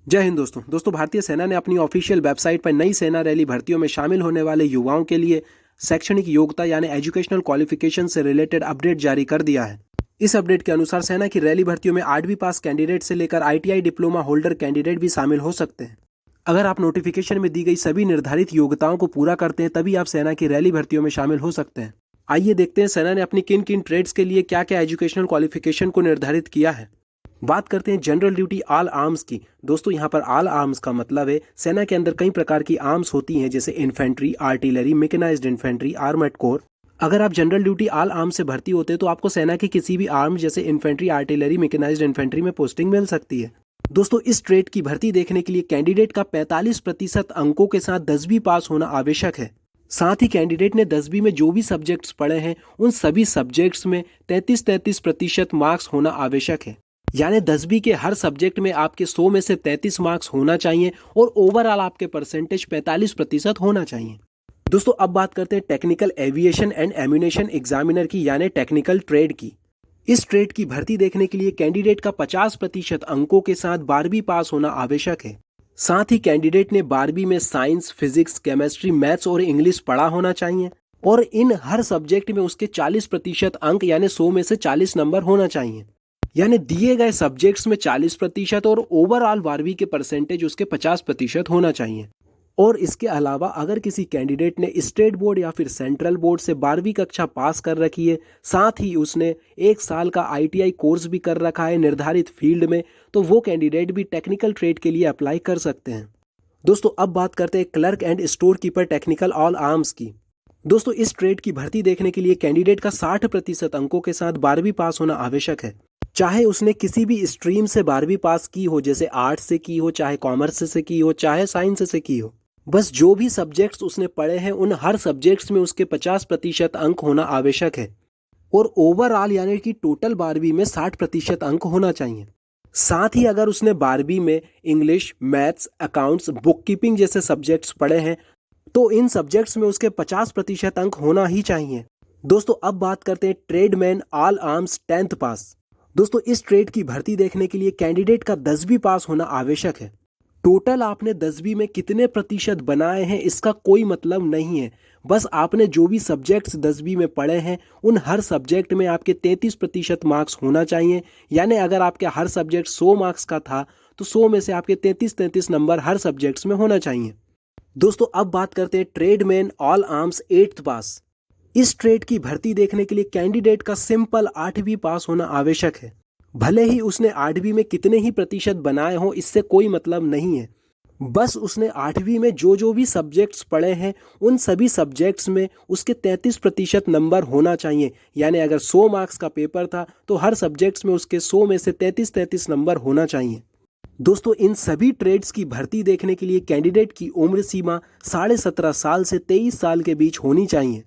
जय हिंद दोस्तों भारतीय सेना ने अपनी ऑफिशियल वेबसाइट पर नई सेना रैली भर्तियों में शामिल होने वाले युवाओं के लिए शैक्षणिक योग्यता यानी एजुकेशनल क्वालिफिकेशन से रिलेटेड अपडेट जारी कर दिया है। इस अपडेट के अनुसार सेना की रैली भर्तियों में 8वीं पास कैंडिडेट से लेकर ITI डिप्लोमा होल्डर कैंडिडेट भी शामिल हो सकते हैं। अगर आप नोटिफिकेशन में दी गई सभी निर्धारित योग्यताओं को पूरा करते हैं तभी आप सेना की रैली भर्तियों में शामिल हो सकते हैं। आइए देखते हैं सेना ने अपनी किन किन ट्रेड्स के लिए क्या क्या एजुकेशनल क्वालिफिकेशन को निर्धारित किया है। बात करते हैं जनरल ड्यूटी ऑल आर्म्स की। दोस्तों यहाँ पर ऑल आर्म्स का मतलब है सेना के अंदर कई प्रकार की आर्म्स होती हैं, जैसे infantry, artillery, mechanised infantry, armoured corps. अगर आप जनरल ड्यूटी ऑल आर्म्स से भर्ती होते हैं तो आपको सेना की किसी भी आर्म जैसे इन्फेंट्री, आर्टिलरी, मैकेनाइज्ड इन्फेंट्री में पोस्टिंग मिल सकती है। दोस्तों इस ट्रेड की भर्ती देखने के लिए कैंडिडेट का 45% अंकों के साथ 10वीं पास होना आवश्यक है। साथ ही कैंडिडेट ने 10वीं में जो भी सब्जेक्ट्स पढ़े हैं उन सभी सब्जेक्ट्स में 33% मार्क्स होना आवश्यक है। यानी 10वीं के हर सब्जेक्ट में आपके 100 में से 33 मार्क्स होना चाहिए और ओवरऑल आपके परसेंटेज 45% होना चाहिए। दोस्तों अब बात करते हैं technical aviation and ammunition examiner की यानी टेक्निकल ट्रेड की। इस ट्रेड की भर्ती देखने के लिए कैंडिडेट का 50% अंकों के साथ 12वीं पास होना आवश्यक है। साथ ही कैंडिडेट ने 12वीं में साइंस, फिजिक्स, केमिस्ट्री, मैथ्स और इंग्लिश पढ़ा होना चाहिए और इन हर सब्जेक्ट में उसके 40% अंक यानी 100 में से 40 नंबर होना चाहिए। यानी दिए गए सब्जेक्ट्स में 40% और ओवरऑल 12वीं के परसेंटेज उसके 50% होना चाहिए। और इसके अलावा अगर किसी कैंडिडेट ने स्टेट बोर्ड या फिर सेंट्रल बोर्ड से 12वीं कक्षा पास कर रखी है, साथ ही उसने 1 साल का ITI कोर्स भी कर रखा है निर्धारित फील्ड में, तो वो कैंडिडेट भी टेक्निकल ट्रेड के लिए अप्लाई कर सकते हैं। दोस्तों अब बात करते हैं clerk and store keeper technical all arms की। दोस्तों इस ट्रेड की भर्ती देखने के लिए कैंडिडेट का 60% अंकों के साथ 12वीं पास होना आवश्यक है। चाहे उसने किसी भी स्ट्रीम से 12वीं पास की हो, जैसे आर्ट्स से की हो, चाहे कॉमर्स से की हो, चाहे साइंस से की हो, बस जो भी सब्जेक्ट्स उसने पढ़े हैं उन हर सब्जेक्ट्स में उसके 50% अंक होना आवश्यक है और ओवरऑल यानी कि टोटल 12वीं में 60% अंक होना चाहिए। साथ ही अगर उसने 12वीं में English, maths, accounts, book keeping जैसे सब्जेक्ट्स पढ़े हैं तो इन सब्जेक्ट्स में उसके 50% अंक होना ही चाहिए। दोस्तों अब बात करते हैं ट्रेडमैन ऑल आर्म्स 10th पास। दोस्तों इस ट्रेड की भर्ती देखने के लिए कैंडिडेट का 10वीं पास होना आवश्यक है। टोटल आपने 10वीं में कितने प्रतिशत बनाए हैं इसका कोई मतलब नहीं है, बस आपने जो भी सब्जेक्ट्स 10वीं में पढ़े हैं उन हर सब्जेक्ट में आपके 33% मार्क्स होना चाहिए। यानी अगर आपके हर सब्जेक्ट 100 मार्क्स का था तो 100 में से आपके 33 नंबर हर सब्जेक्ट्स में होना चाहिए। दोस्तों अब बात करते हैं ट्रेडमैन ऑल आर्म्स 8th पास। इस ट्रेड की भर्ती देखने के लिए कैंडिडेट का सिंपल 8वीं पास होना आवश्यक है। भले ही उसने 8वीं में कितने ही प्रतिशत बनाए हों इससे कोई मतलब नहीं है, बस उसने 8वीं में जो भी सब्जेक्ट्स पढ़े हैं उन सभी सब्जेक्ट्स में उसके 33% नंबर होना चाहिए। यानी अगर 100 मार्क्स का पेपर था तो हर सब्जेक्ट्स में उसके 100 में से 33 नंबर होना चाहिए। दोस्तों इन सभी ट्रेड्स की भर्ती देखने के लिए कैंडिडेट की उम्र सीमा 17.5 साल से 23 साल के बीच होनी चाहिए।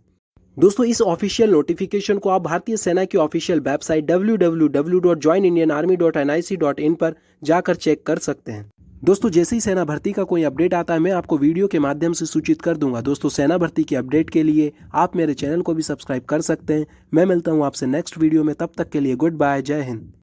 दोस्तों इस ऑफिशियल नोटिफिकेशन को आप भारतीय सेना की ऑफिशियल वेबसाइट www.joinindianarmy.nic.in पर जाकर चेक कर सकते हैं। दोस्तों जैसे ही सेना भर्ती का कोई अपडेट आता है मैं आपको वीडियो के माध्यम से सूचित कर दूंगा। दोस्तों सेना भर्ती की अपडेट के लिए आप मेरे चैनल को भी सब्सक्राइब कर सकते हैं। मैं मिलता हूं आपसे नेक्स्ट वीडियो में, तब तक के लिए गुड बाय, जय हिंद।